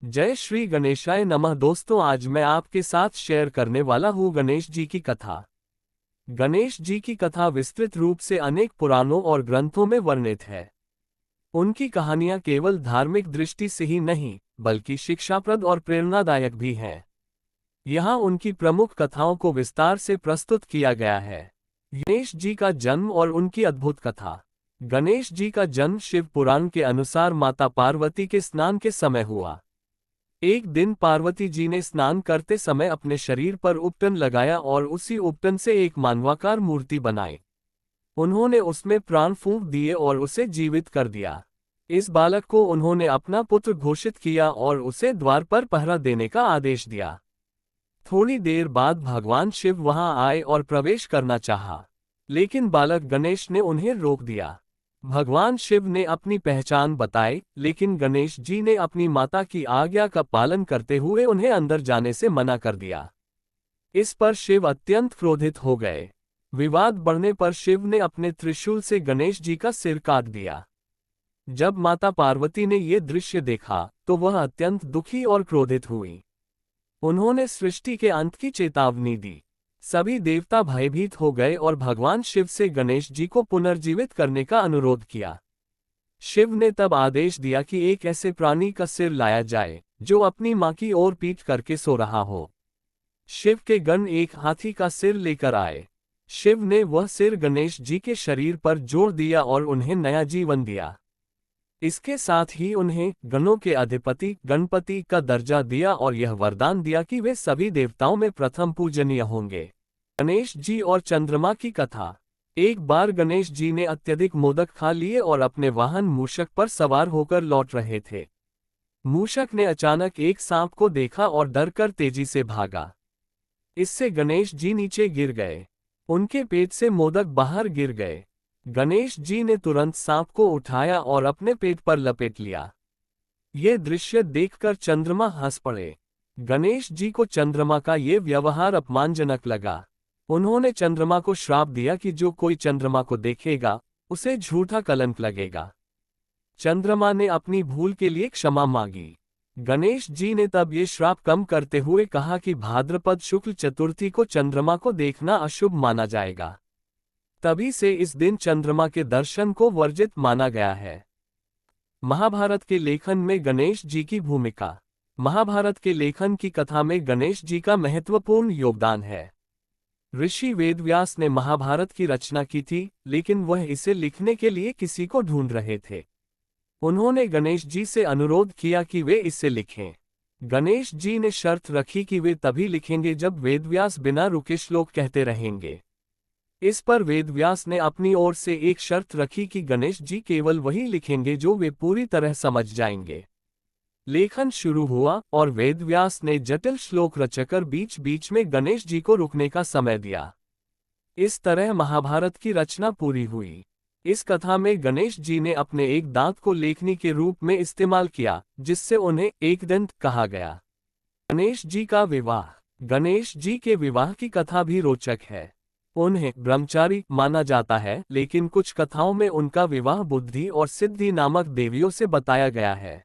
जय श्री गणेशाय नमः। दोस्तों, आज मैं आपके साथ शेयर करने वाला हूँ गणेश जी की कथा। गणेश जी की कथा विस्तृत रूप से अनेक पुराणों और ग्रंथों में वर्णित है। उनकी कहानियां केवल धार्मिक दृष्टि से ही नहीं, बल्कि शिक्षाप्रद और प्रेरणादायक भी हैं। यहाँ उनकी प्रमुख कथाओं को विस्तार से प्रस्तुत किया गया है। गणेश जी का जन्म और उनकी अद्भुत कथा। गणेश जी का जन्म शिव पुराण के अनुसार माता पार्वती के स्नान के समय हुआ। एक दिन पार्वती जी ने स्नान करते समय अपने शरीर पर उपटन लगाया और उसी उपटन से एक मानवाकार मूर्ति बनाई। उन्होंने उसमें प्राण फूंक दिए और उसे जीवित कर दिया। इस बालक को उन्होंने अपना पुत्र घोषित किया और उसे द्वार पर पहरा देने का आदेश दिया। थोड़ी देर बाद भगवान शिव वहां आए और प्रवेश करना चाहा, लेकिन बालक गणेश ने उन्हें रोक दिया। भगवान शिव ने अपनी पहचान बताई, लेकिन गणेश जी ने अपनी माता की आज्ञा का पालन करते हुए उन्हें अंदर जाने से मना कर दिया। इस पर शिव अत्यंत क्रोधित हो गए। विवाद बढ़ने पर शिव ने अपने त्रिशूल से गणेश जी का सिर काट दिया। जब माता पार्वती ने ये दृश्य देखा तो वह अत्यंत दुखी और क्रोधित हुई। उन्होंने सृष्टि के अंत की चेतावनी दी। सभी देवता भयभीत हो गए और भगवान शिव से गणेश जी को पुनर्जीवित करने का अनुरोध किया। शिव ने तब आदेश दिया कि एक ऐसे प्राणी का सिर लाया जाए जो अपनी मां की ओर पीठ करके सो रहा हो। शिव के गण एक हाथी का सिर लेकर आए। शिव ने वह सिर गणेश जी के शरीर पर जोड़ दिया और उन्हें नया जीवन दिया। इसके साथ ही उन्हें गणों के अधिपति गणपति का दर्जा दिया और यह वरदान दिया कि वे सभी देवताओं में प्रथम पूजनीय होंगे। गणेश जी और चंद्रमा की कथा। एक बार गणेश जी ने अत्यधिक मोदक खा लिए और अपने वाहन मूषक पर सवार होकर लौट रहे थे। मूषक ने अचानक एक सांप को देखा और डरकर तेजी से भागा। इससे गणेश जी नीचे गिर गए। उनके पेट से मोदक बाहर गिर गए। गणेश जी ने तुरंत सांप को उठाया और अपने पेट पर लपेट लिया। ये दृश्य देखकर चंद्रमा हंस पड़े। गणेश जी को चंद्रमा का ये व्यवहार अपमानजनक लगा। उन्होंने चंद्रमा को श्राप दिया कि जो कोई चंद्रमा को देखेगा उसे झूठा कलंक लगेगा। चंद्रमा ने अपनी भूल के लिए क्षमा मांगी। गणेश जी ने तब ये श्राप कम करते हुए कहा कि भाद्रपद शुक्ल चतुर्थी को चंद्रमा को देखना अशुभ माना जाएगा। तभी से इस दिन चंद्रमा के दर्शन को वर्जित माना गया है। महाभारत के लेखन में गणेश जी की भूमिका। महाभारत के लेखन की कथा में गणेश जी का महत्वपूर्ण योगदान है। ऋषि वेदव्यास ने महाभारत की रचना की थी, लेकिन वह इसे लिखने के लिए किसी को ढूंढ रहे थे। उन्होंने गणेश जी से अनुरोध किया कि वे इसे लिखें। गणेश जी ने शर्त रखी कि वे तभी लिखेंगे जब वेदव्यास बिना रुके श्लोक कहते रहेंगे। इस पर वेदव्यास ने अपनी ओर से एक शर्त रखी कि गणेश जी केवल वही लिखेंगे जो वे पूरी तरह समझ जाएंगे। लेखन शुरू हुआ और वेदव्यास ने जटिल श्लोक रचकर बीच बीच में गणेश जी को रुकने का समय दिया। इस तरह महाभारत की रचना पूरी हुई। इस कथा में गणेश जी ने अपने एक दांत को लेखनी के रूप में इस्तेमाल किया, जिससे उन्हें एकदंत कहा गया। गणेश जी का विवाह। गणेश जी के विवाह की कथा भी रोचक है। उन्हें ब्रह्मचारी माना जाता है, लेकिन कुछ कथाओं में उनका विवाह बुद्धि और सिद्धि नामक देवियों से बताया गया है।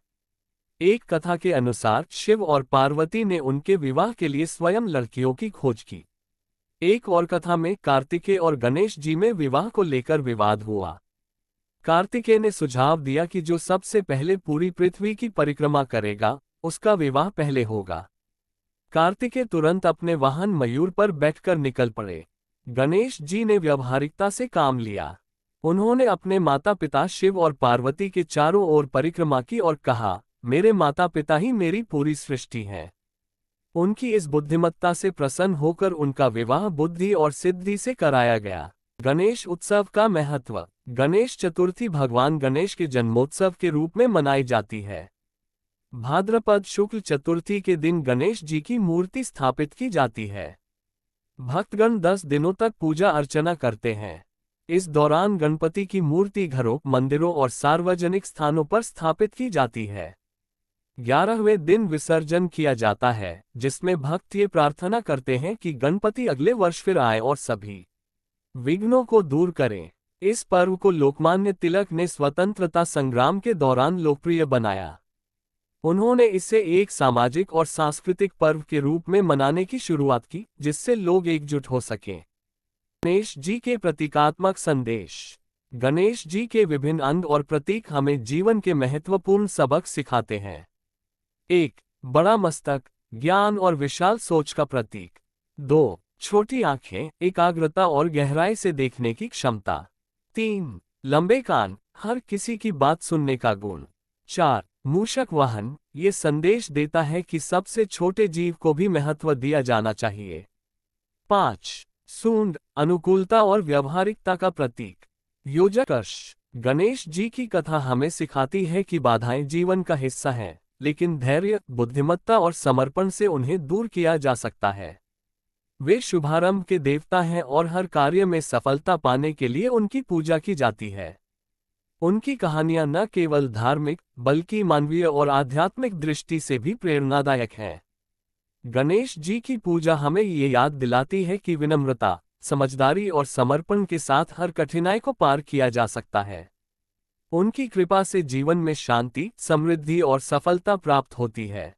एक कथा के अनुसार शिव और पार्वती ने उनके विवाह के लिए स्वयं लड़कियों की खोज की। एक और कथा में कार्तिकेय और गणेश जी में विवाह को लेकर विवाद हुआ। कार्तिकेय ने सुझाव दिया कि जो सबसे पहले पूरी पृथ्वी की परिक्रमा करेगा उसका विवाह पहले होगा। कार्तिकेय तुरंत अपने वाहन मयूर पर बैठकर निकल पड़े। गणेश जी ने व्यावहारिकता से काम लिया। उन्होंने अपने माता पिता शिव और पार्वती के चारों ओर परिक्रमा की और कहा, मेरे माता पिता ही मेरी पूरी सृष्टि हैं। उनकी इस बुद्धिमत्ता से प्रसन्न होकर उनका विवाह बुद्धि और सिद्धि से कराया गया। गणेश उत्सव का महत्व। गणेश चतुर्थी भगवान गणेश के जन्मोत्सव के रूप में मनाई जाती है। भाद्रपद शुक्ल चतुर्थी के दिन गणेश जी की मूर्ति स्थापित की जाती है। भक्तगण 10 दिनों तक पूजा अर्चना करते हैं। इस दौरान गणपति की मूर्ति घरों, मंदिरों और सार्वजनिक स्थानों पर स्थापित की जाती है। 11वें दिन विसर्जन किया जाता है, जिसमें भक्त ये प्रार्थना करते हैं कि गणपति अगले वर्ष फिर आए और सभी विघ्नों को दूर करें। इस पर्व को लोकमान्य तिलक ने स्वतंत्रता संग्राम के दौरान लोकप्रिय बनाया। उन्होंने इसे एक सामाजिक और सांस्कृतिक पर्व के रूप में मनाने की शुरुआत की, जिससे लोग एकजुट हो सकें। गणेश जी के प्रतीकात्मक संदेश। गणेश जी के विभिन्न अंग और प्रतीक हमें जीवन के महत्वपूर्ण सबक सिखाते हैं। 1. बड़ा मस्तक, ज्ञान और विशाल सोच का प्रतीक। 2. छोटी आंखें, एकाग्रता और गहराई से देखने की क्षमता। 3. लंबे कान, हर किसी की बात सुनने का गुण। 4. मूषक वाहन, ये संदेश देता है कि सबसे छोटे जीव को भी महत्व दिया जाना चाहिए। 5. सूंड, अनुकूलता और व्यावहारिकता का प्रतीक। योजकर्ष, गणेश जी की कथा हमें सिखाती है कि बाधाएं जीवन का हिस्सा हैं, लेकिन धैर्य, बुद्धिमत्ता और समर्पण से उन्हें दूर किया जा सकता है। वे शुभारंभ के देवता हैं और हर कार्य में सफलता पाने के लिए उनकी पूजा की जाती है। उनकी कहानियां न केवल धार्मिक बल्कि मानवीय और आध्यात्मिक दृष्टि से भी प्रेरणादायक हैं। गणेश जी की पूजा हमें ये याद दिलाती है कि विनम्रता, समझदारी और समर्पण के साथ हर कठिनाई को पार किया जा सकता है। उनकी कृपा से जीवन में शांति, समृद्धि और सफलता प्राप्त होती है।